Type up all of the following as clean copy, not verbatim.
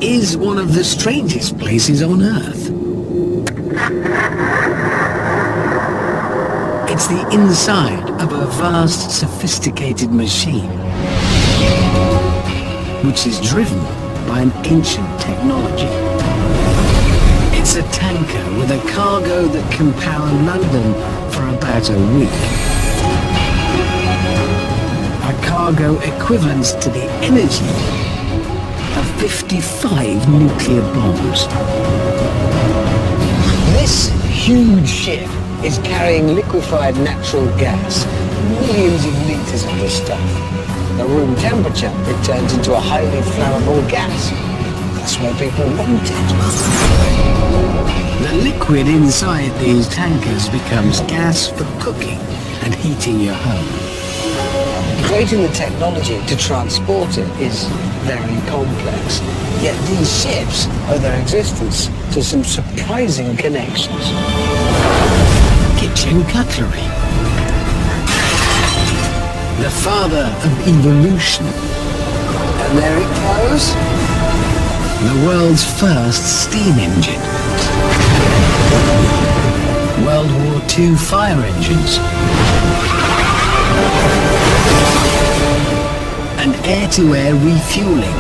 is one of the strangest places on Earth. It's the inside of a vast, sophisticated machine, which is driven by an ancient technology. It's a tanker with a cargo that can power London for about a week. A cargo equivalent to the energy of 55 nuclear bombs. This huge ship is carrying liquefied natural gas, millions of litres of this stuff. At room temperature, it turns into a highly flammable gas. That's why people want it. The liquid inside these tankers becomes gas for cooking and heating your home. Creating the technology to transport it is very complex, yet these ships owe their existence to some surprising connections. Kitchen cutlery. The father of evolution. And there it goes. The world's first steam engine. World War II fire engines. And air-to-air refueling.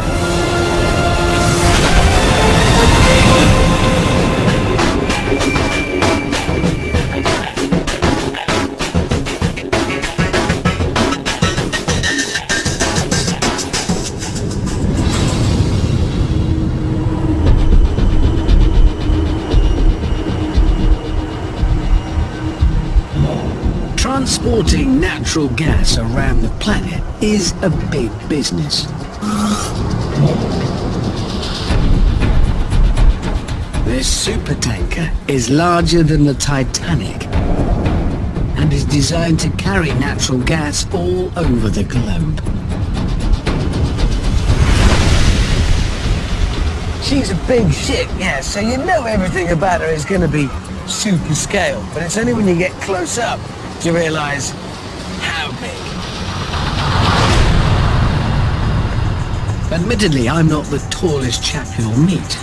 Transporting natural gas around the planet is a big business. This supertanker is larger than the Titanic and is designed to carry natural gas all over the globe. She's a big ship, yeah, so you know everything about her is going to be super scale, but it's only when you get close up you realise how big. Admittedly, I'm not the tallest chap you'll meet,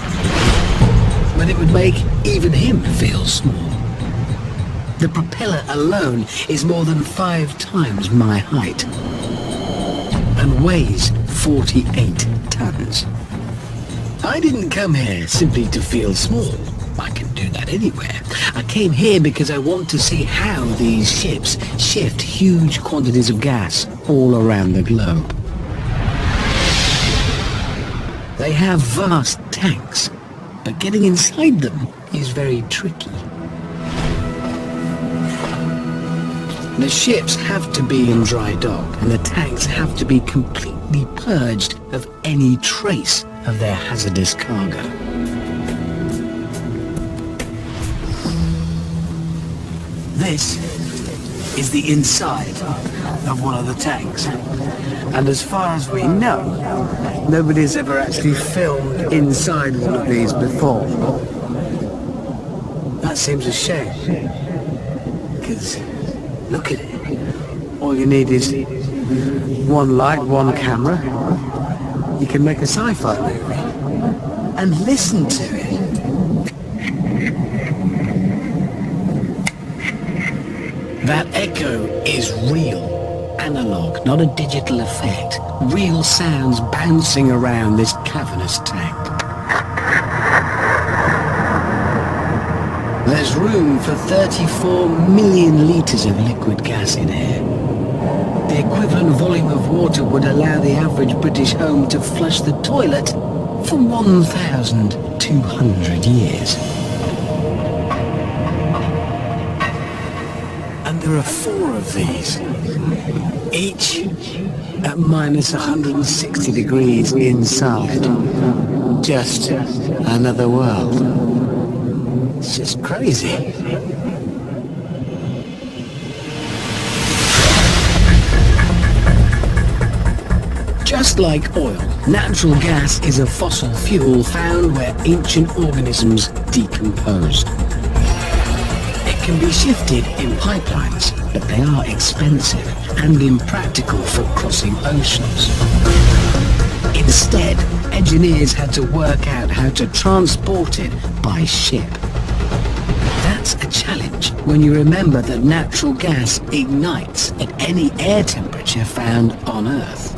but it would make even him feel small. The propeller alone is more than 5 times my height and weighs 48 tons. I didn't come here simply to feel small. I can do that anywhere. I came here because I want to see how these ships shift huge quantities of gas all around the globe. They have vast tanks, but getting inside them is very tricky. The ships have to be in dry dock, and the tanks have to be completely purged of any trace of their hazardous cargo. This is the inside of one of the tanks. And as far as we know, nobody's ever actually filmed inside one of these before. That seems a shame. Because, look at it. All you need is one light, one camera. You can make a sci-fi movie. And listen to it. That echo is real, analog, not a digital effect. Real sounds bouncing around this cavernous tank. There's room for 34 million litres of liquid gas in here. The equivalent volume of water would allow the average British home to flush the toilet for 1,200 years. There are 4 of these, each at minus 160 degrees inside. Just another world. It's just crazy. Just like oil, natural gas is a fossil fuel found where ancient organisms decomposed. Can be shifted in pipelines, but they are expensive and impractical for crossing oceans. In Instead, engineers had to work out how to transport it by ship. That's a challenge when you remember that natural gas ignites at any air temperature found on Earth.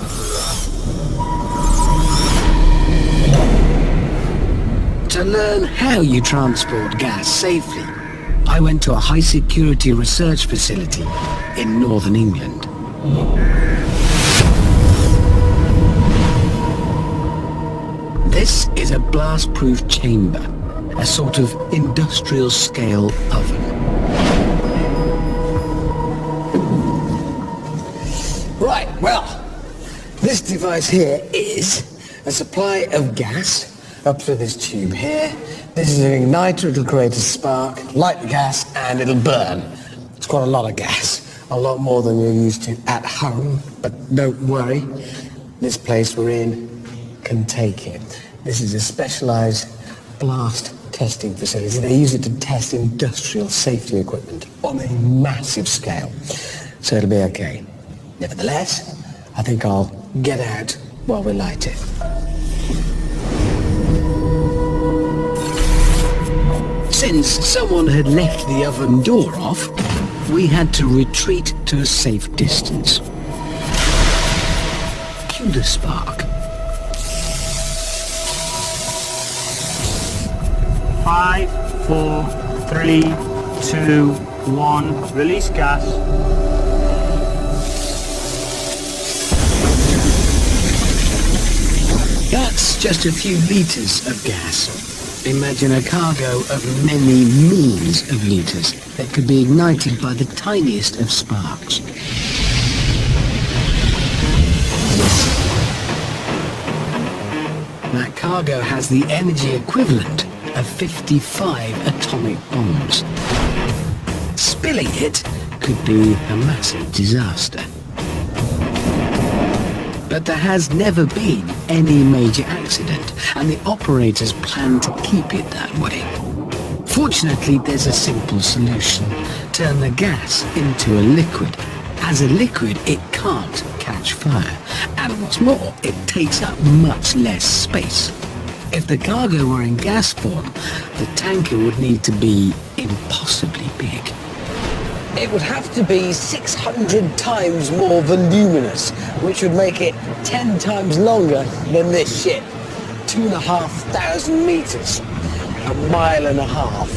To learn how you transport gas safely, I went to a high-security research facility in northern England. This is a blast-proof chamber, a sort of industrial-scale oven. Right, well, this device here is a supply of gas up through this tube here. This is an igniter, it'll create a spark, light the gas, and it'll burn. It's quite a lot of gas, a lot more than you're used to at home, but don't worry, this place we're in can take it. This is a specialized blast testing facility. They use it to test industrial safety equipment on a massive scale. So it'll be okay. Nevertheless, I think I'll get out while we light it. Since someone had left the oven door off, we had to retreat to a safe distance. Cue the spark. 5, 4, 3, 2, 1. Release gas. That's just a few litres of gas. Imagine a cargo of many millions of litres that could be ignited by the tiniest of sparks. That cargo has the energy equivalent of 55 atomic bombs. Spilling it could be a massive disaster. But there has never been any major accident, and the operators plan to keep it that way. Fortunately, there's a simple solution. Turn the gas into a liquid. As a liquid, it can't catch fire. And what's more, it takes up much less space. If the cargo were in gas form, the tanker would need to be impossibly big. It would have to be 600 times more voluminous, which would make it 10 times longer than this ship. 2,500 meters, a mile and a half.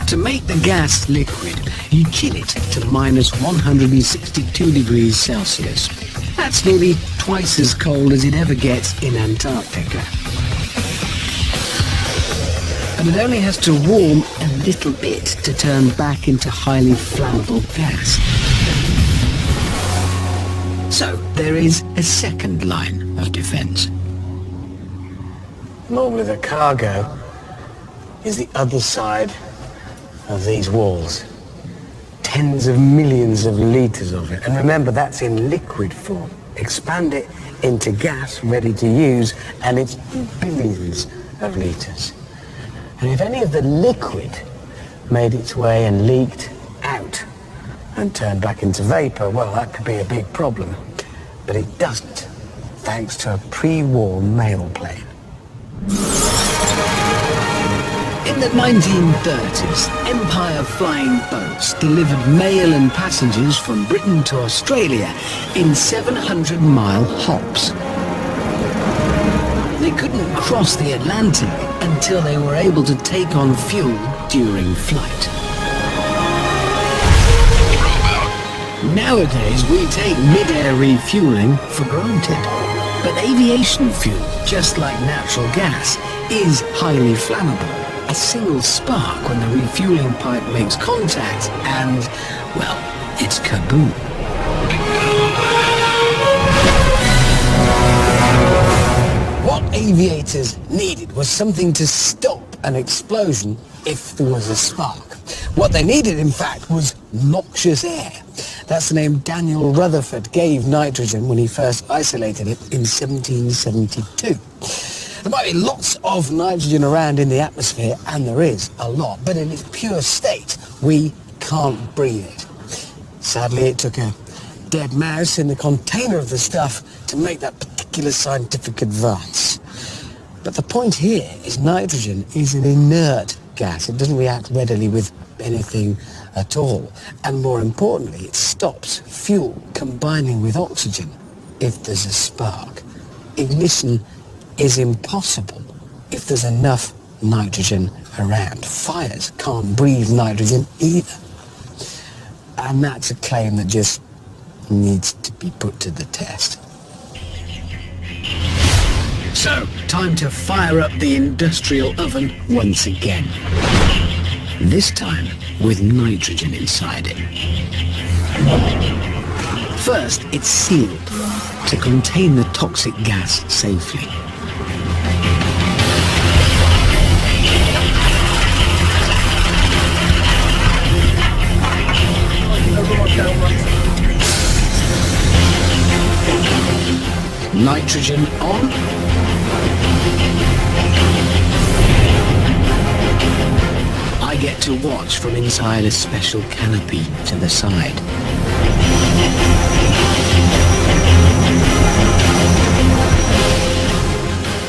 To make the gas liquid, you chill it to minus 162 degrees Celsius. That's nearly twice as cold as it ever gets in Antarctica. And it only has to warm a little bit to turn back into highly flammable gas. So there is a second line of defense. Normally the cargo is the other side of these walls. Tens of millions of litres of it. And remember, that's in liquid form. Expand it into gas ready to use, and it's billions of litres. And if any of the liquid made its way and leaked out and turned back into vapour, well, that could be a big problem. But it doesn't, thanks to a pre-war mail plane. In the 1930s, Empire flying boats delivered mail and passengers from Britain to Australia in 700-mile hops. They couldn't cross the Atlantic until they were able to take on fuel during flight. Nowadays, we take mid-air refueling for granted. But aviation fuel, just like natural gas, is highly flammable. A single spark when the refueling pipe makes contact and, well, it's kaboom. What aviators needed was something to stop an explosion if there was a spark. What they needed, in fact, was noxious air. That's the name Daniel Rutherford gave nitrogen when he first isolated it in 1772. There might be lots of nitrogen around in the atmosphere, and there is a lot, but in its pure state, we can't breathe it. Sadly, it took a dead mouse in the container of the stuff to make that particular scientific advance. But the point here is nitrogen is an inert gas. It doesn't react readily with anything at all. And more importantly, it stops fuel combining with oxygen if there's a spark. Ignition is impossible if there's enough nitrogen around. Fires can't breathe nitrogen either. And that's a claim that just needs to be put to the test. So, time to fire up the industrial oven once again. This time with nitrogen inside it. First, it's sealed to contain the toxic gas safely. Nitrogen on. I get to watch from inside a special canopy to the side.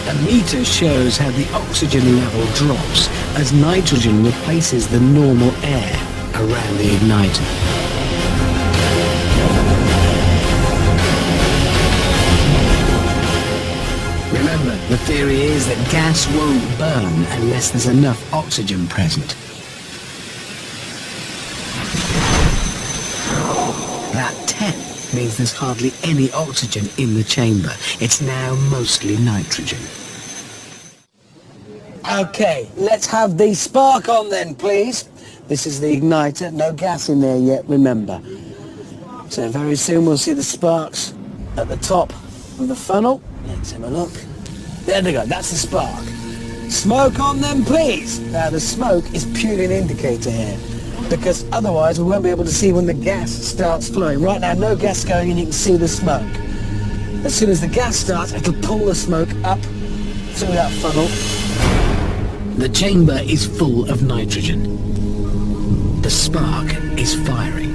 A meter shows how the oxygen level drops as nitrogen replaces the normal air around the igniter. Remember, the theory is that gas won't burn unless there's enough oxygen present. That 10 means there's hardly any oxygen in the chamber. It's now mostly nitrogen. Okay, let's have the spark on then, please. This is the igniter. No gas in there yet, remember. So very soon we'll see the sparks at the top of the funnel. Let's have a look. There they go, that's the spark. Smoke on them, please. Now the smoke is purely an indicator here, because otherwise we won't be able to see when the gas starts flowing. Right now, no gas going in, you can see the smoke. As soon as the gas starts, it'll pull the smoke up through that funnel. The chamber is full of nitrogen. The spark is firing.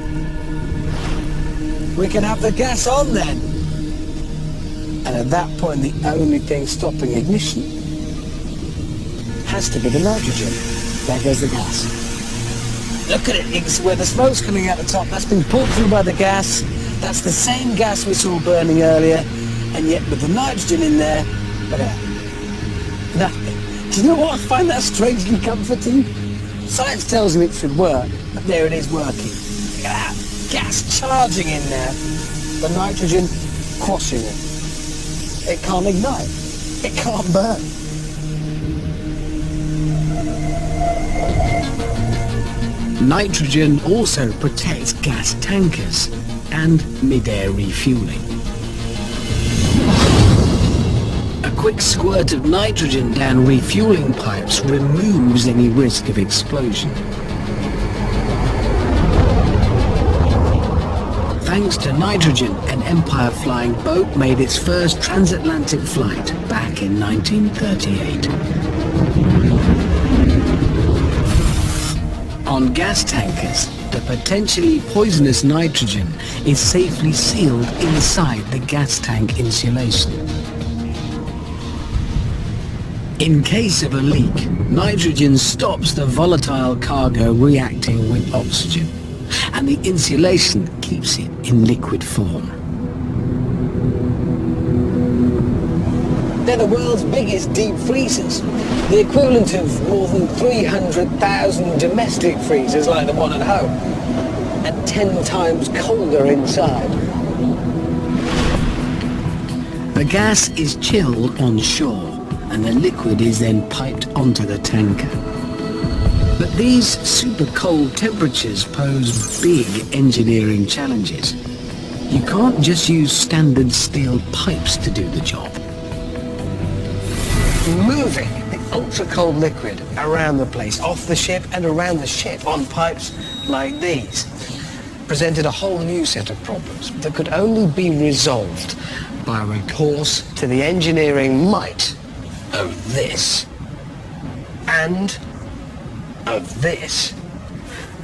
We can have the gas on then. And at that point, the only thing stopping ignition has to be the nitrogen. There goes the gas. Look at it, you can see where the smoke's coming out the top. That's been pulled through by the gas. That's the same gas we saw burning earlier. And yet with the nitrogen in there, look at that. Nothing. Do you know what? I find that strangely comforting. Science tells you it should work, but there it is working. Look at that. Gas charging in there. The nitrogen quashing it. It can't ignite. It can't burn. Nitrogen also protects gas tankers and mid-air refueling. A quick squirt of nitrogen down refueling pipes removes any risk of explosion. Thanks to nitrogen, an Empire flying boat made its first transatlantic flight back in 1938. On gas tankers, the potentially poisonous nitrogen is safely sealed inside the gas tank insulation. In case of a leak, nitrogen stops the volatile cargo reacting with oxygen, and the insulation keeps it in liquid form. They're the world's biggest deep freezers, the equivalent of more than 300,000 domestic freezers like the one at home, and 10 times colder inside. The gas is chilled on shore, and the liquid is then piped onto the tanker. But these super cold temperatures pose big engineering challenges. You can't just use standard steel pipes to do the job. Moving the ultra-cold liquid around the place, off the ship and around the ship on pipes like these, presented a whole new set of problems that could only be resolved by recourse to the engineering might of this, and of this,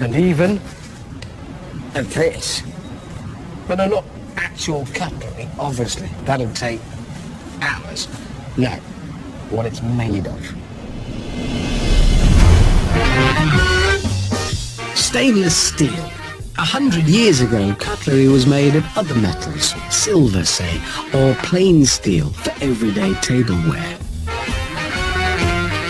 and even of this. But I'm not actual cutlery, obviously. That'll take hours. No, what it's made of. Stainless steel. 100 years ago, cutlery was made of other metals, silver, say, or plain steel for everyday tableware.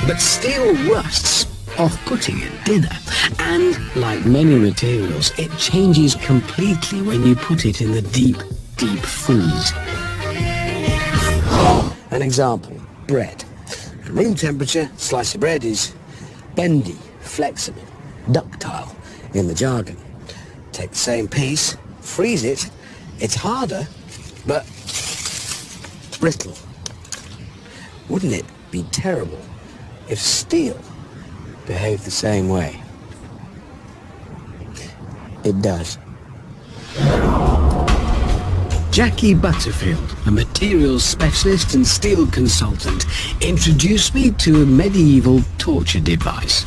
But steel rusts, off-putting at dinner, and, like many materials, it changes completely when you put it in the deep, deep freeze. An example, bread. At room temperature, slice of bread is bendy, flexible, ductile in the jargon. Take the same piece, freeze it, it's harder, but brittle. Wouldn't it be terrible if steel behaved the same way? It does. Jackie Butterfield, a materials specialist and steel consultant, introduced me to a medieval torture device.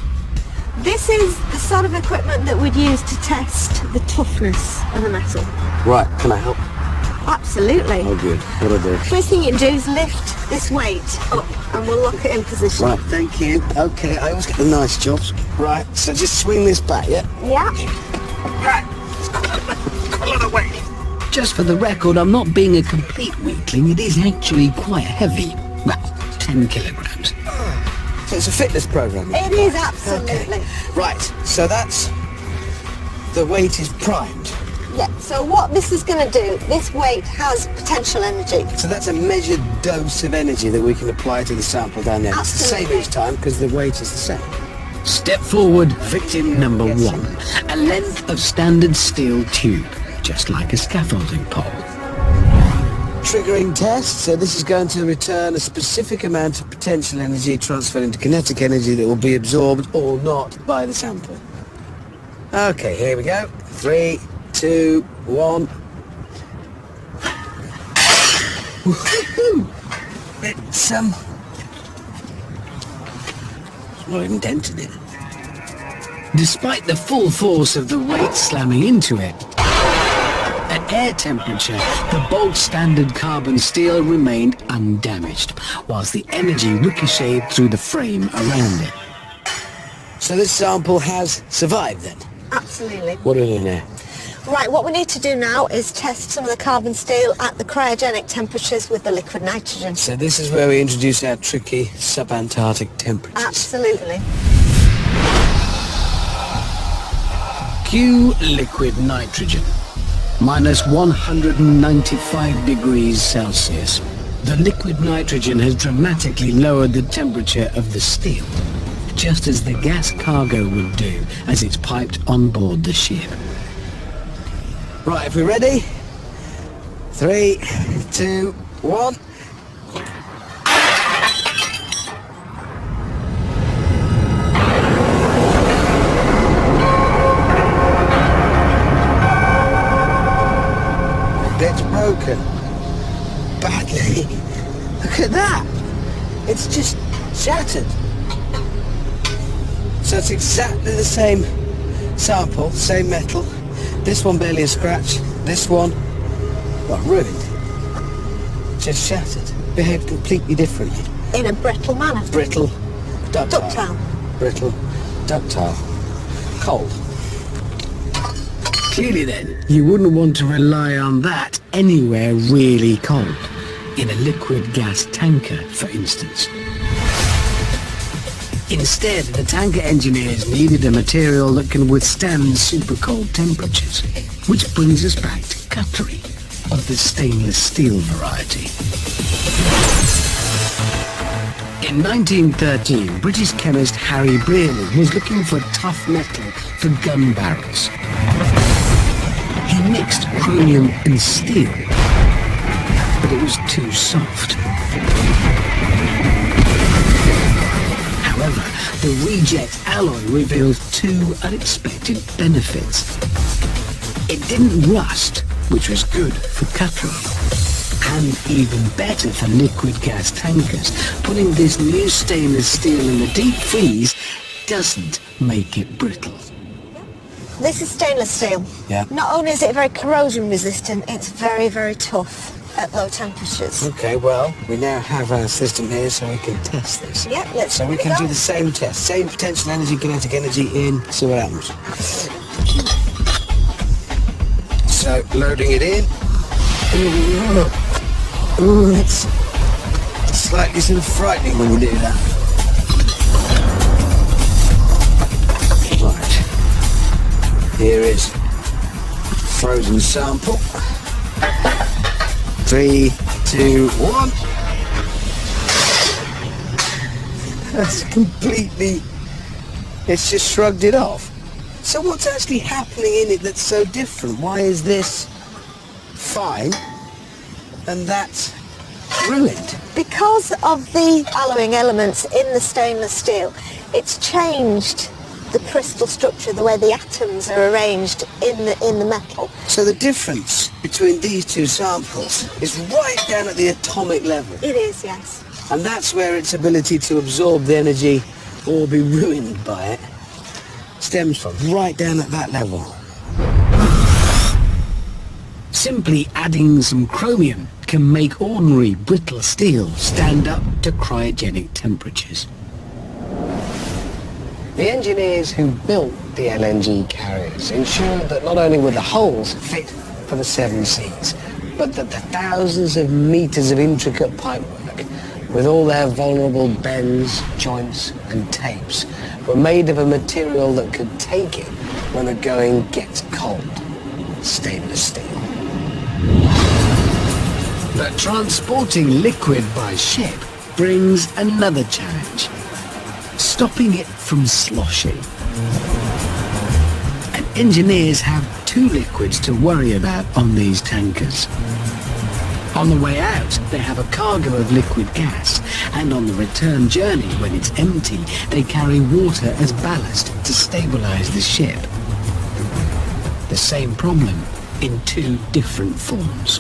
This is the sort of equipment that we'd use to test the toughness of a metal. Right, can I help? Absolutely. Oh good, what'll I do? First thing you do is lift this weight up and we'll lock it in position. Right, thank you. Okay, I always get the nice jobs. Right, so just swing this back, yeah? Yeah. Right. Got a lot of weight. Just for the record, I'm not being a complete weakling. It is actually quite heavy. Well, 10 kilograms. So it's a fitness program. It is, absolutely. Okay. Right, so that's... the weight is primed. Yeah, so what this is going to do, this weight has potential energy. So that's a measured dose of energy that we can apply to the sample down there. It's the same each time because the weight is the same. Step forward, victim number one. A length of standard steel tube, just like a scaffolding pole. Triggering test, so this is going to return a specific amount of potential energy transferred into kinetic energy that will be absorbed or not by the sample. Okay, here we go. 3, 2, 1. It's not even dented it. Despite the full force of the weight slamming into it, at air temperature, the bog standard carbon steel remained undamaged, whilst the energy ricocheted through the frame around it. So this sample has survived then? Absolutely. What do we do now? Right, what we need to do now is test some of the carbon steel at the cryogenic temperatures with the liquid nitrogen. So this is where we introduce our tricky subantarctic temperatures. Absolutely. Q liquid nitrogen. Minus 195 degrees Celsius. The liquid nitrogen has dramatically lowered the temperature of the steel, just as the gas cargo would do as it's piped on board the ship. Right, if we're ready, 3, 2, 1. Bit's broken. Badly. Look at that. It's just shattered. So it's exactly the same sample, same metal. This one barely a scratch. This one, well, ruined. Just shattered. Behaved completely differently. In a brittle manner. Brittle, ductile. Ductile. Brittle, ductile. Cold. Clearly then, you wouldn't want to rely on that anywhere really cold. In a liquid gas tanker, for instance. Instead, the tanker engineers needed a material that can withstand super cold temperatures, which brings us back to cutlery of the stainless steel variety. In 1913, British chemist Harry Brearley was looking for tough metal for gun barrels. He mixed chromium and steel, but it was too soft. However, the reject alloy revealed two unexpected benefits. It didn't rust, which was good for cutlery, and even better for liquid gas tankers. Putting this new stainless steel in the deep freeze doesn't make it brittle. This is stainless steel. Yeah. Not only is it very corrosion resistant, it's very, very tough at low temperatures. Okay, well, we now have our system here so we can test this. Yeah, let's So we give it can a do go. the same test. Same potential energy, kinetic energy in, see what happens. So, loading it in. Ooh, it's slightly sort of frightening when you do that. Right. Here is frozen sample. 3, 2, 1. That's completely... It's just shrugged it off. So what's actually happening in it that's so different? Why is this fine and that's ruined? Because of the alloying elements in the stainless steel, it's changed the crystal structure, the way the atoms are arranged in the metal. So the difference between these two samples is right down at the atomic level. It is, yes. And that's where its ability to absorb the energy or be ruined by it stems from, right down at that level. Simply adding some chromium can make ordinary brittle steel stand up to cryogenic temperatures. The engineers who built the LNG carriers ensured that not only were the holes fit for the 7 seas, but that the thousands of meters of intricate pipework, with all their vulnerable bends, joints and tapes, were made of a material that could take it when the going gets cold. Stainless steel. But transporting liquid by ship brings another challenge. Stopping it from sloshing. And engineers have 2 liquids to worry about on these tankers. On the way out, they have a cargo of liquid gas, and on the return journey, when it's empty, they carry water as ballast to stabilize the ship. The same problem in 2 different forms.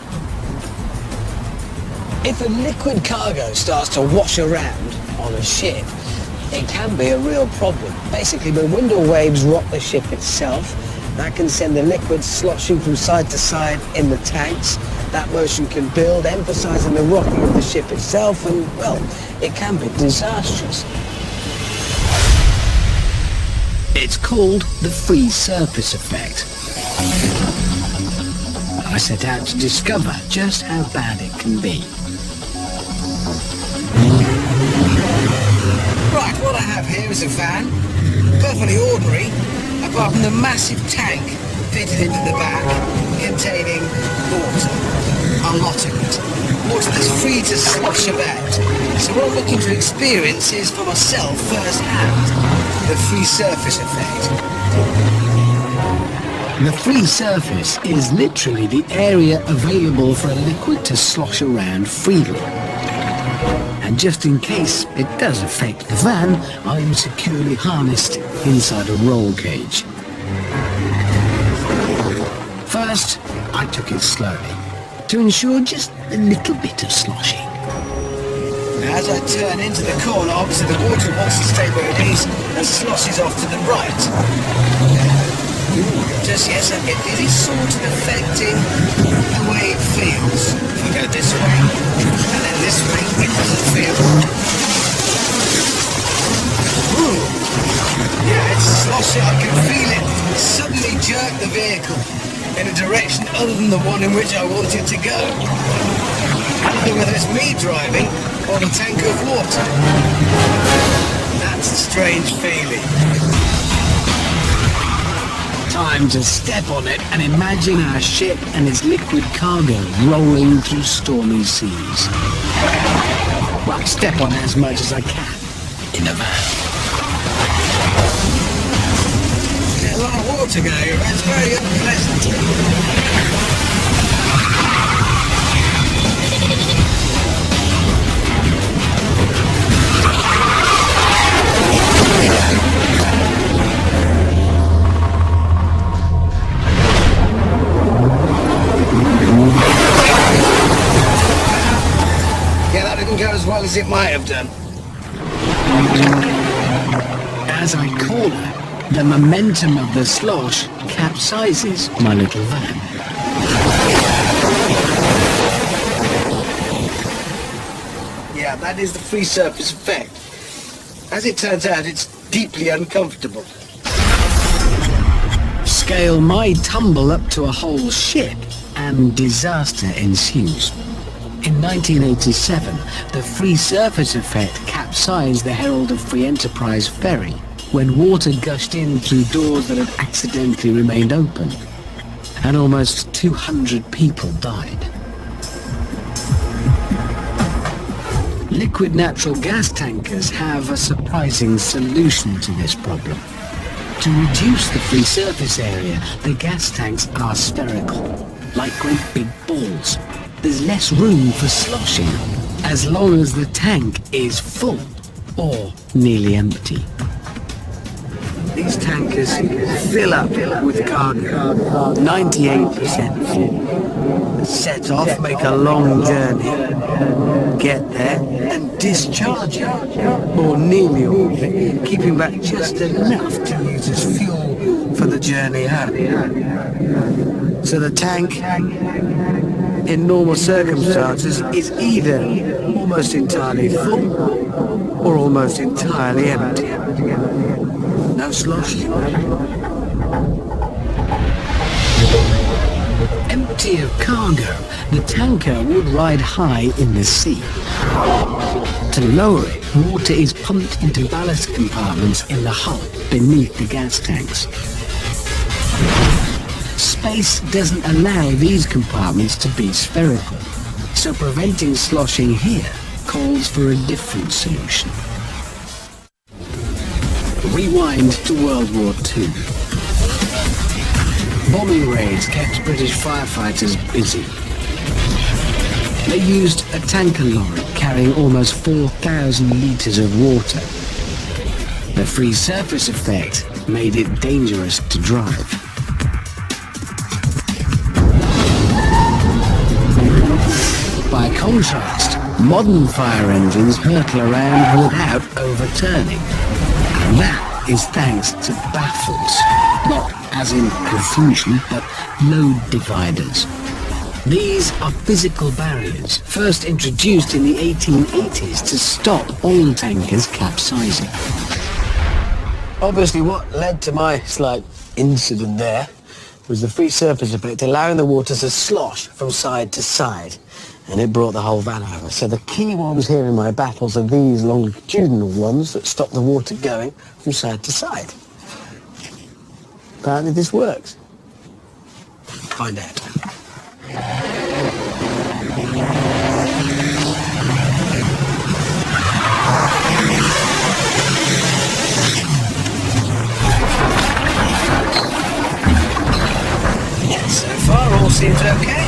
If a liquid cargo starts to wash around on a ship, it can be a real problem. Basically, when wind or waves rock the ship itself, that can send the liquid sloshing from side to side in the tanks. That motion can build, emphasizing the rocking of the ship itself, and, well, it can be disastrous. It's called the free surface effect. I set out to discover just how bad it can be. Right, what I have here is a van, perfectly ordinary, apart from the massive tank fitted into the back, containing water, a lot of it. Water that's free to slosh about. So what I'm looking to experience is, for myself, firsthand, the free surface effect. The free surface is literally the area available for a liquid to slosh around freely. And just in case it does affect the van, I'm securely harnessed inside a roll cage. First, I took it slowly, to ensure just a little bit of sloshing. As I turn into the corner, obviously the water wants to stay where it is and sloshes off to the right. Just yes, I get it is sort of affecting the way it feels. If I go this way, and then this way, it doesn't feel. Ooh. Yeah, it's sloshing. I can feel it suddenly jerk the vehicle in a direction other than the one in which I want it to go. I don't know whether it's me driving or the tank of water. That's a strange feeling. Time to step on it and imagine our ship and its liquid cargo rolling through stormy seas. Well, step on it as much as I can in the van. There's a lot of water going around. It's very unpleasant. Yeah, that didn't go as well as it might have done. As I corner, The momentum of the slosh capsizes my little van. Yeah, that is the free surface effect. As it turns out, it's deeply uncomfortable. Scale my tumble up to a whole ship, and disaster ensues. In 1987, the free surface effect capsized the Herald of Free Enterprise ferry when water gushed in through doors that had accidentally remained open, and almost 200 people died. Liquid natural gas tankers have a surprising solution to this problem. To reduce the free surface area, the gas tanks are spherical, like great big balls. There's less room for sloshing, as long as the tank is full or nearly empty. These tankers fill up with cargo, 98% full. Set off, make a long journey, get there, and discharge it, or nearly all of it, keeping back just enough to use as fuel for the journey home. So the tank, in normal circumstances, is either almost entirely full or almost entirely empty. No slosh. Empty of cargo, the tanker would ride high in the sea. To lower it, water is pumped into ballast compartments in the hull beneath the gas tanks. Space doesn't allow these compartments to be spherical, so preventing sloshing here calls for a different solution. Rewind to World War II. Bombing raids kept British firefighters busy. They used a tanker lorry carrying almost 4,000 litres of water. The free surface effect made it dangerous to drive. By contrast, modern fire engines hurtle around without overturning. And that is thanks to baffles, not as in confusion, but load dividers. These are physical barriers, first introduced in the 1880s to stop oil tankers capsizing. Obviously what led to my slight incident there was the free surface effect allowing the water to slosh from side to side, and it brought the whole van over. So the key ones here in my battles are these longitudinal ones that stop the water going from side to side. Apparently this works. Find out. So far all seems okay.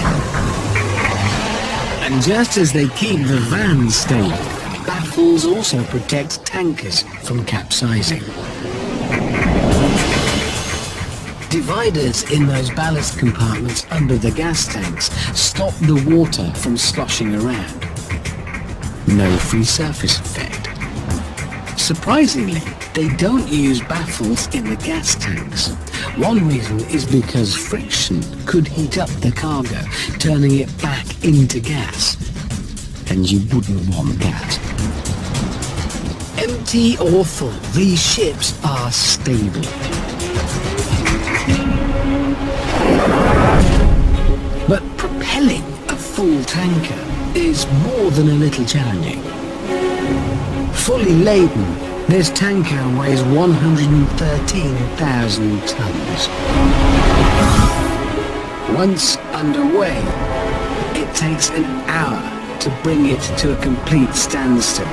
And just as they keep the van stable, baffles also protect tankers from capsizing. Dividers in those ballast compartments under the gas tanks stop the water from sloshing around. No free surface effect. Surprisingly, they don't use baffles in the gas tanks. One reason is because friction could heat up the cargo, turning it back into gas. And you wouldn't want that. Empty or full, these ships are stable. But propelling a full tanker is more than a little challenging. Fully laden, this tanker weighs 113,000 tons. Once underway, it takes an hour to bring it to a complete standstill.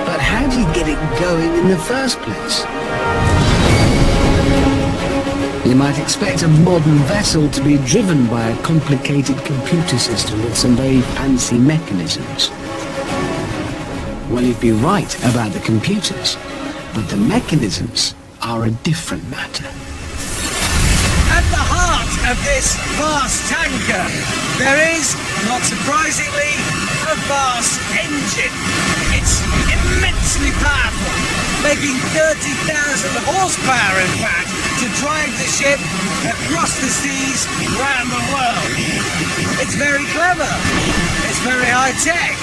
But how do you get it going in the first place? You might expect a modern vessel to be driven by a complicated computer system with some very fancy mechanisms. Well, you'd be right about the computers, but the mechanisms are a different matter. At the heart of this vast tanker, there is, not surprisingly, a vast engine. It's immensely powerful, taking 30,000 horsepower, in fact, to drive the ship across the seas round the world. It's very clever. It's very high-tech.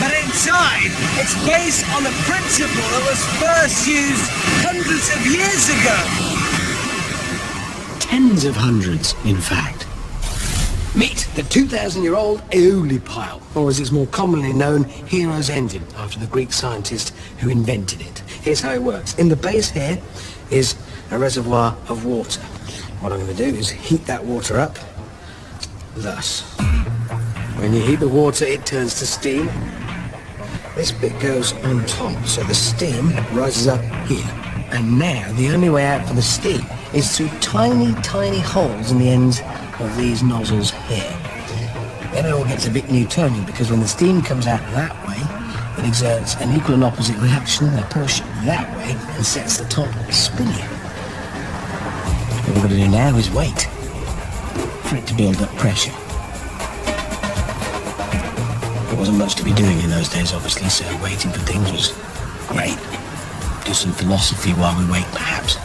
But inside, it's based on a principle that was first used hundreds of years ago. Tens of hundreds, in fact. Meet the 2,000-year-old Aeoli pile, or as it's more commonly known, Hero's engine, after the Greek scientist who invented it. Here's how it works. In the base here is a reservoir of water. What I'm going to do is heat that water up, thus. When you heat the water, it turns to steam. This bit goes on top, so the steam rises up here. And now, the only way out for the steam is through tiny, tiny holes in the ends of these nozzles here. Then it all gets a bit Newtonian, because when the steam comes out that way, it exerts an equal and opposite reaction, a push that way, and sets the top spinning. What we've got to do now is wait for it to build up pressure. There wasn't much to be doing in those days, obviously, so waiting for things was great. Do some philosophy while we wait, perhaps.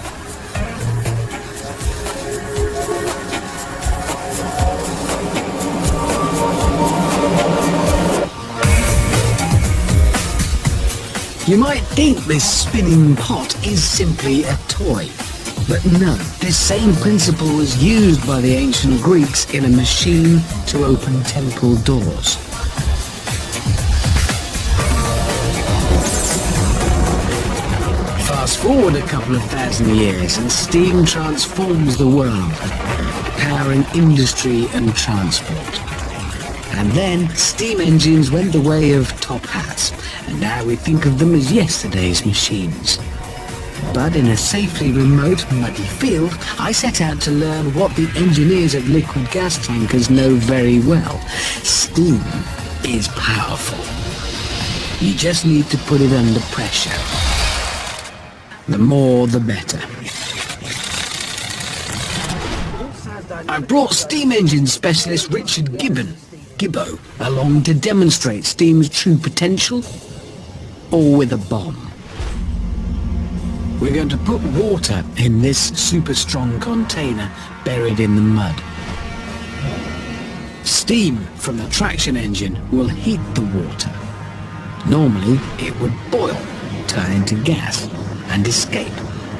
You might think this spinning pot is simply a toy. But no, this same principle was used by the ancient Greeks in a machine to open temple doors. Fast forward a couple of thousand years and steam transforms the world, powering industry and transport. And then steam engines went the way of top hats, and now we think of them as yesterday's machines. But in a safely remote, muddy field, I set out to learn what the engineers at liquid gas tankers know very well. Steam is powerful. You just need to put it under pressure. The more, the better. I brought steam engine specialist Richard Gibbo, along to demonstrate steam's true potential, or with a bomb. We're going to put water in this super strong container buried in the mud. Steam from the traction engine will heat the water. Normally it would boil, turn into gas and escape,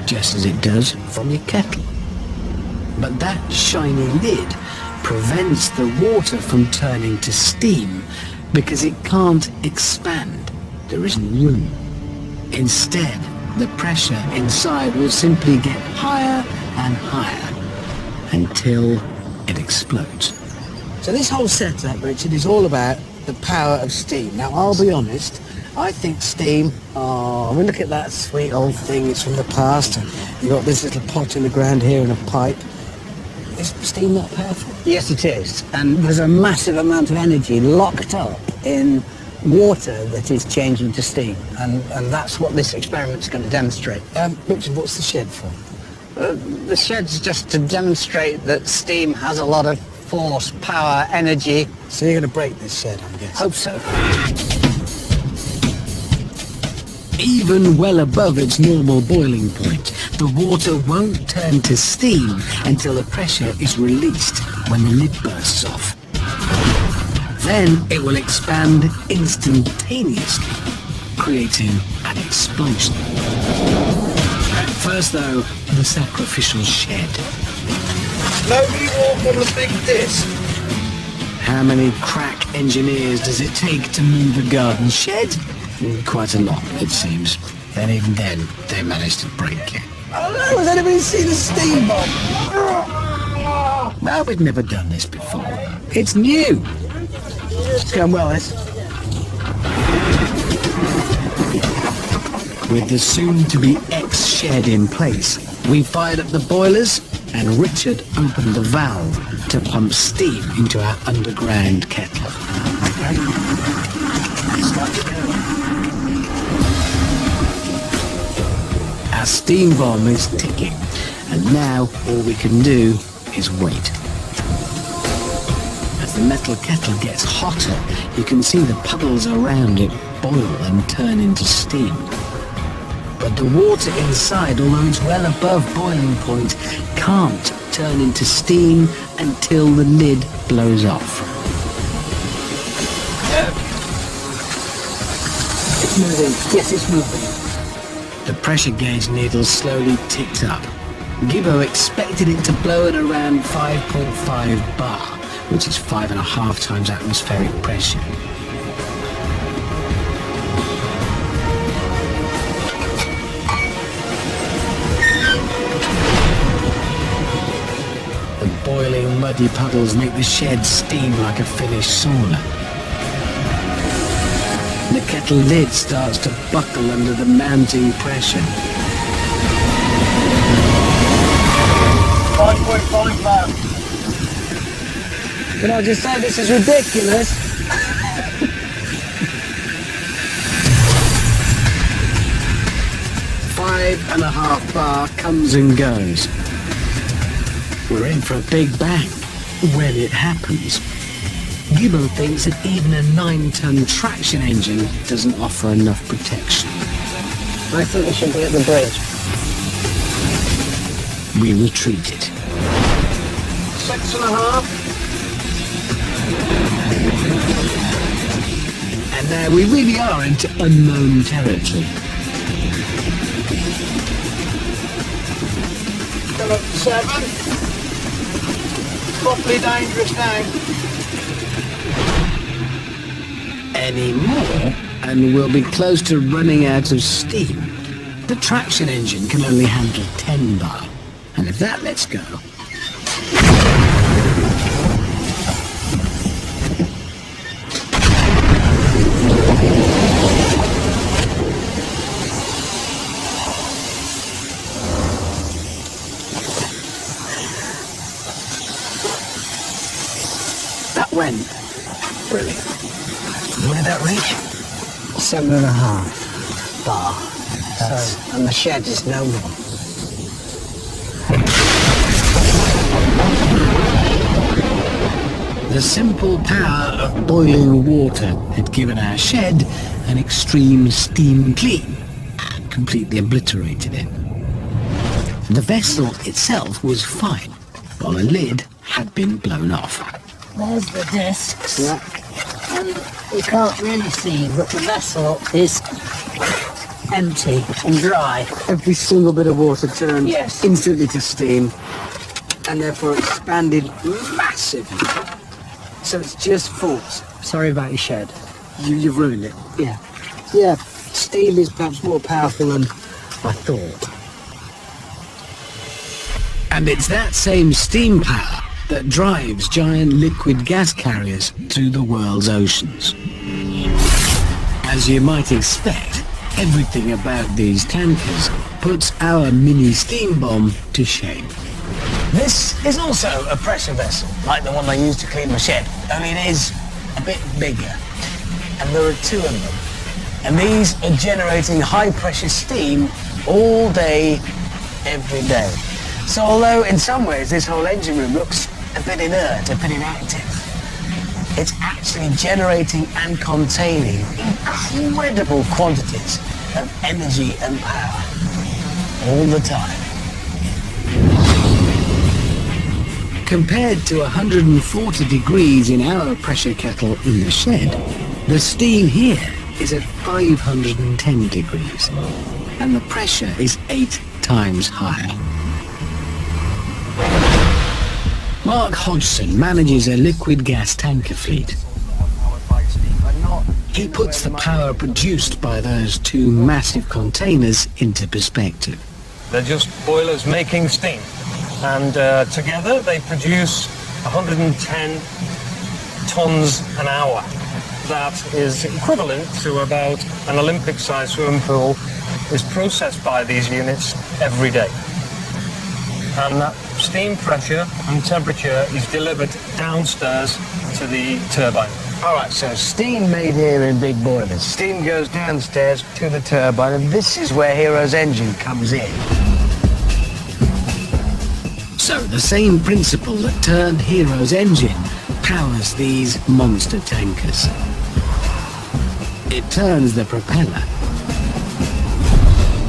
just as it does from your kettle. But that shiny lid prevents the water from turning to steam because it can't expand. There isn't room. Instead, the pressure inside will simply get higher and higher until it explodes. So this whole setup, Richard, is all about the power of steam. Now, I'll be honest, I think steam, I mean, look at that sweet old thing, it's from the past. You've got this little pot in the ground here and a pipe. Is steam that powerful? Yes, it is. And there's a massive amount of energy locked up in water that is changing to steam. And that's what this experiment's going to demonstrate. Richard, what's the shed for? The shed's just to demonstrate that steam has a lot of force, power, energy. So you're going to break this shed, I'm guessing? Hope so. Even well above its normal boiling point, the water won't turn to steam until the pressure is released when the lid bursts off. Then it will expand instantaneously, creating an explosion. First though, the sacrificial shed. Nobody walk on the big disc. How many crack engineers does it take to move a garden shed? Quite a lot, it seems. And even then, they managed to break it. I don't know, has anybody seen a steam bomb? Well, we've never done this before. It's new. It's going well, this. With the soon-to-be ex-shed in place, we fired up the boilers and Richard opened the valve to pump steam into our underground kettle. Our steam bomb is ticking, and now all we can do is wait. As the metal kettle gets hotter, you can see the puddles around it boil and turn into steam. But But the water inside, although it's well above boiling point, can't turn into steam until the lid blows off. It's moving. Yes, it's moving. The pressure gauge needle slowly ticked up. Gibbo expected it to blow at around 5.5 bar, which is 5.5 times atmospheric pressure. The boiling muddy puddles make the shed steam like a finished sauna. The kettle lid starts to buckle under the mounting pressure. 5.5 bar. Can I just say, this is ridiculous? 5.5 bar comes and goes. We're in for a big bang when it happens. Gibbo thinks that even a 9-ton traction engine doesn't offer enough protection. I think we should be at the bridge. We retreated. 6.5. And now we really are into unknown territory. Still up to 7. Properly dangerous now. Any more and we'll be close to running out of steam. The traction engine can only handle 10 bar, and if that lets go, that went. Brilliant. Where'd that reach? 7.5 bar. And the shed is no more. The simple power of boiling water had given our shed an extreme steam clean and completely obliterated it. The vessel itself was fine, while the lid had been blown off. There's the discs. Yeah. And you can't really see, but the vessel is empty and dry. Every single bit of water turned Yes. instantly to steam, and therefore expanded massively. So it's just force. Sorry about your shed. You've ruined it. Yeah. Yeah, steam is perhaps more powerful than I thought. And it's that same steam power that drives giant liquid gas carriers through the world's oceans. As you might expect, everything about these tankers puts our mini steam bomb to shame. This is also a pressure vessel, like the one I used to clean my shed, only it is a bit bigger. And there are 2 of them. And these are generating high-pressure steam all day, every day. So although in some ways this whole engine room looks a bit inert, a bit inactive, it's actually generating and containing incredible quantities of energy and power all the time. Compared to 140 degrees in our pressure kettle in the shed, the steam here is at 510 degrees, and the pressure is 8 times higher. Mark Hodgson manages a liquid gas tanker fleet. He puts the power produced by those 2 massive containers into perspective. They're just boilers making steam, and together they produce 110 tons an hour. That is equivalent to about an Olympic-sized swimming pool is processed by these units every day. And that steam pressure and temperature is delivered downstairs to the turbine. All right, so steam made here in big boilers. Steam goes downstairs to the turbine, and this is where Hero's engine comes in. So the same principle that turned Hero's engine powers these monster tankers. It turns the propeller.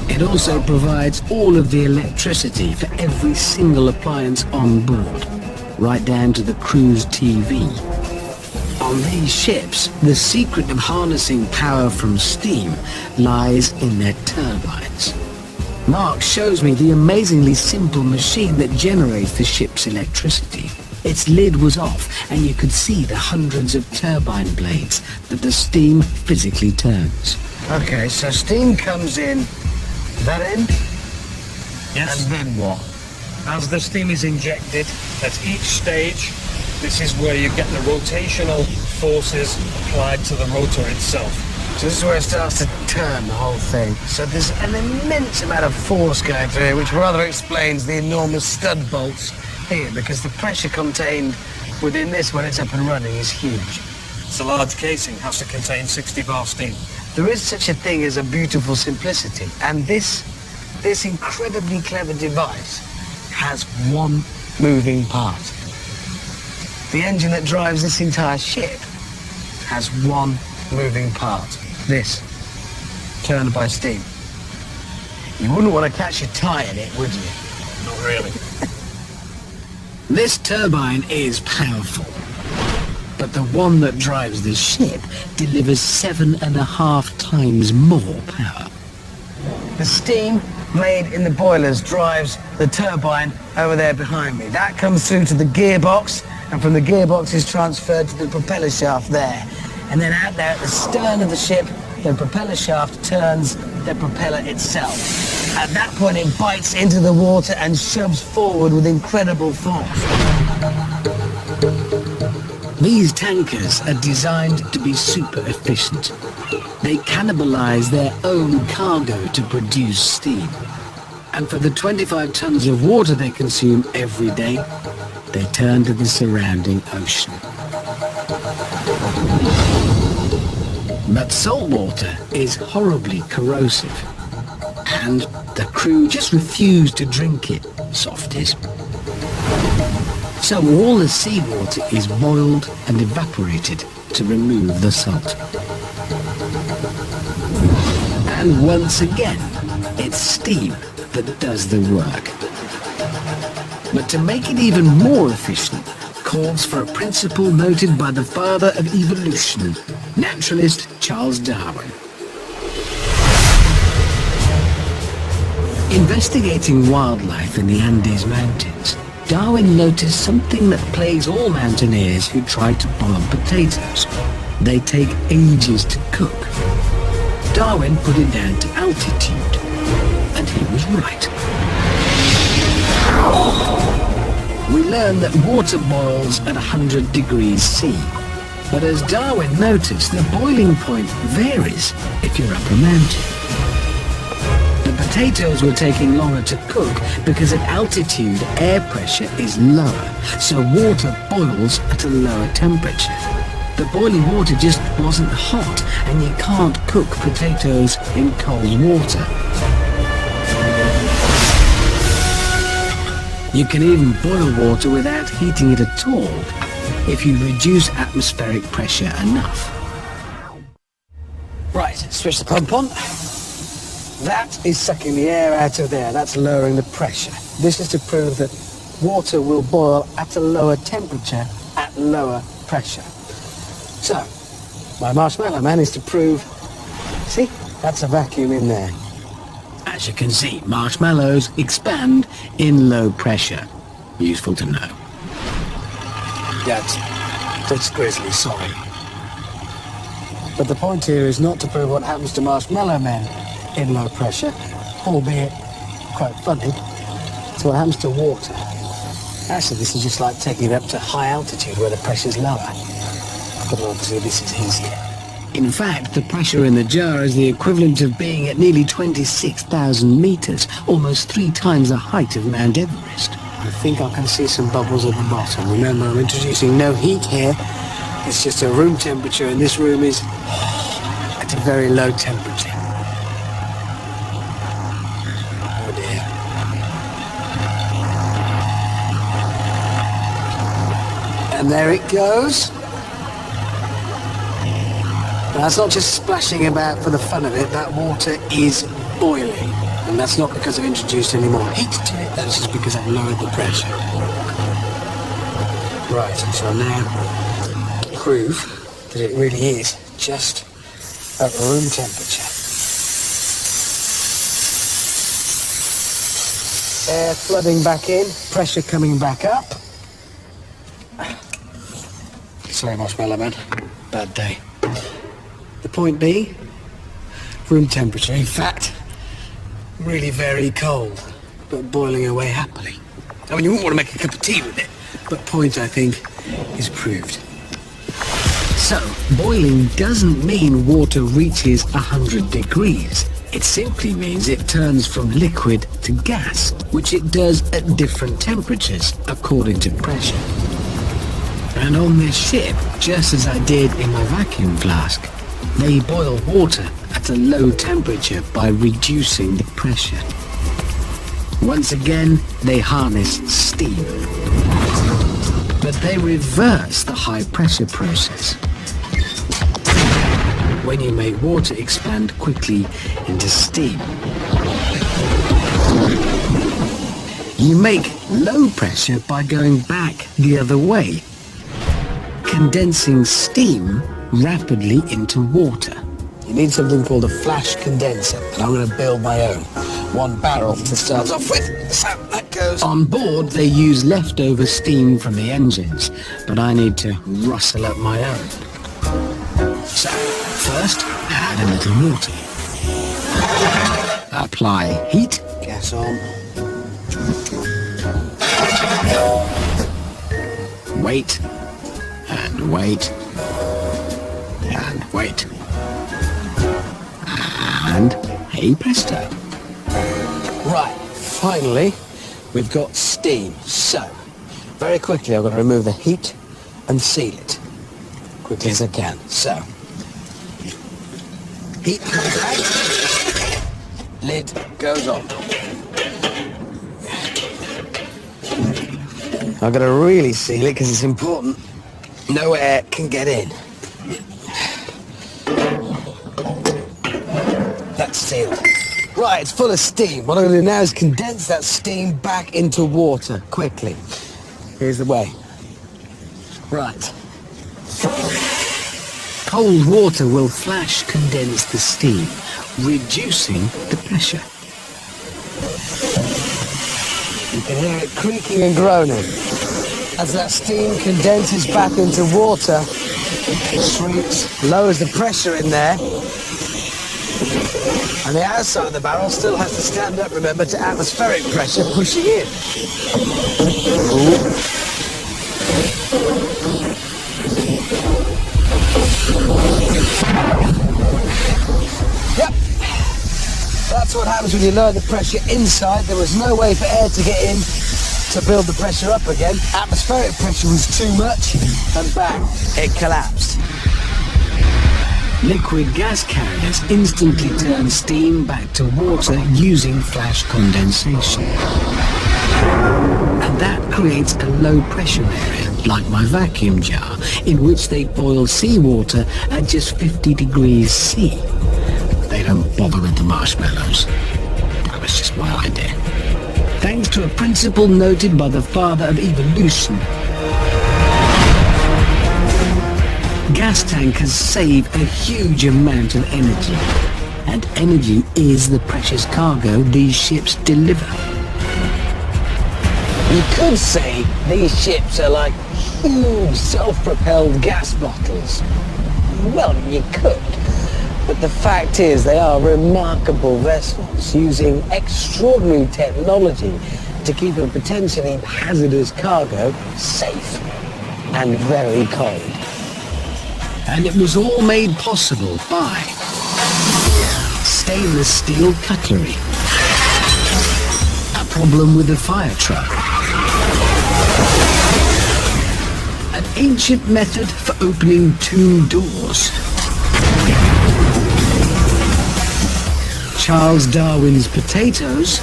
It It also provides all of the electricity for every single appliance on board, right down to the crew's TV. On these ships, the secret of harnessing power from steam lies in their turbines. Mark shows me the amazingly simple machine that generates the ship's electricity. Its lid was off, and you could see the hundreds of turbine blades that the steam physically turns. Okay, so steam comes in that end, Yes. and then what? As the steam is injected at each stage, this is where you get the rotational forces applied to the rotor itself. So this is where it starts to turn the whole thing. So there's an immense amount of force going through here, which rather explains the enormous stud bolts here, because the pressure contained within this when it's up and running is huge. It's a large casing, has to contain 60 bar steam. There is such a thing as a beautiful simplicity, and this incredibly clever device has one moving part. The engine that drives this entire ship has one moving part. This, turned by steam. You wouldn't want to catch your tie in it, would you? Not really. This turbine is powerful, but the one that drives the ship delivers 7.5 times more power. The steam made in the boilers drives the turbine over there behind me. That comes through to the gearbox, and from the gearbox is transferred to the propeller shaft there. And then out there at the stern of the ship, the propeller shaft turns the propeller itself. At that point, it bites into the water and shoves forward with incredible force. These tankers are designed to be super efficient. They cannibalize their own cargo to produce steam. And for the 25 tons of water they consume every day, they turn to the surrounding ocean. But salt water is horribly corrosive, and the crew just refuse to drink it, softies. So all the seawater is boiled and evaporated to remove the salt. And once again, it's steam that does the work. But to make it even more efficient, calls for a principle noted by the father of evolution, naturalist Charles Darwin. Investigating wildlife in the Andes Mountains, Darwin noticed something that plagues all mountaineers who try to boil potatoes. They take ages to cook. Darwin put it down to altitude, and he was right. We learn that water boils at 100 degrees C. But as Darwin noticed, the boiling point varies if you're up a mountain. The potatoes were taking longer to cook because at altitude air pressure is lower, so water boils at a lower temperature. The boiling water just wasn't hot, and you can't cook potatoes in cold water. You can even boil water without heating it at all, if you reduce atmospheric pressure enough. Right, switch the pump on. That is sucking the air out of there. That's lowering the pressure. This is to prove that water will boil at a lower temperature at lower pressure. So, my marshmallow man is to prove, see, that's a vacuum in there. As you can see, marshmallows expand in low pressure. Useful to know. That's grizzly, sorry. But the point here is not to prove what happens to marshmallow men in low pressure, albeit quite funny. It's what happens to water. Actually, this is just like taking it up to high altitude where the pressure's lower. But obviously this is easier. In fact, the pressure in the jar is the equivalent of being at nearly 26,000 meters, almost 3 times the height of Mount Everest. I think I can see some bubbles at the bottom. Remember, I'm introducing no heat here. It's just a room temperature, and this room is at a very low temperature. Oh dear. And there it goes. Now, that's not just splashing about for the fun of it. That water is boiling. And that's not because I've introduced any more heat to it, that's just because I've lowered the pressure. Right, so now prove that it really is just at room temperature. Air flooding back in, pressure coming back up. Sorry, Marshmallow Man, bad day. The point being, room temperature, in fact, really very cold, but boiling away happily. I mean, you wouldn't want to make a cup of tea with it, but point, I think, is proved. So, boiling doesn't mean water reaches 100 degrees. It simply means it turns from liquid to gas, which it does at different temperatures, according to pressure. And on this ship, just as I did in my vacuum flask, they boil water at a low temperature by reducing the pressure. Once again, they harness steam. But they reverse the high pressure process. When you make water expand quickly into steam, you make low pressure by going back the other way, condensing steam rapidly into water. You need something called a flash condenser, and I'm going to build my own. One barrel to start off with, so that goes. On board they use leftover steam from the engines, but I need to rustle up my own. So, first add a little water. Apply heat, gas on. Wait, and wait, and wait. And hey presto. Right, finally, we've got steam. So, very quickly I've got to remove the heat and seal it. Quickly as I can. So, heat comes out, lid goes on. I've got to really seal it because it's important. No air can get in. That's sealed. Right, it's full of steam. What I'm going to do now is condense that steam back into water quickly. Here's the way. Right. Cold water will flash condense the steam, reducing the pressure. You can hear it creaking and groaning. As that steam condenses back into water, it shrinks, lowers the pressure in there, and the outside of the barrel still has to stand up, remember, to atmospheric pressure pushing in. Yep. That's what happens when you lower the pressure inside. There was no way for air to get in to build the pressure up again. Atmospheric pressure was too much, and bang, it collapsed. Liquid gas carriers instantly turn steam back to water using flash condensation. And that creates a low pressure area, like my vacuum jar, in which they boil seawater at just 50 degrees C. They don't bother with the marshmallows. That was just my idea. Thanks to a principle noted by the father of evolution. Gas tankers save a huge amount of energy, and energy is the precious cargo these ships deliver. You could say these ships are like huge self-propelled gas bottles. Well, you could, but the fact is they are remarkable vessels using extraordinary technology to keep a potentially hazardous cargo safe and very cold. And it was all made possible by stainless steel cutlery, a problem with the fire truck, an ancient method for opening two doors, Charles Darwin's potatoes,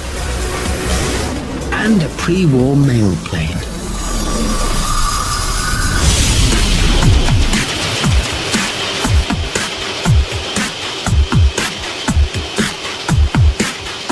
and a pre-war mail plane.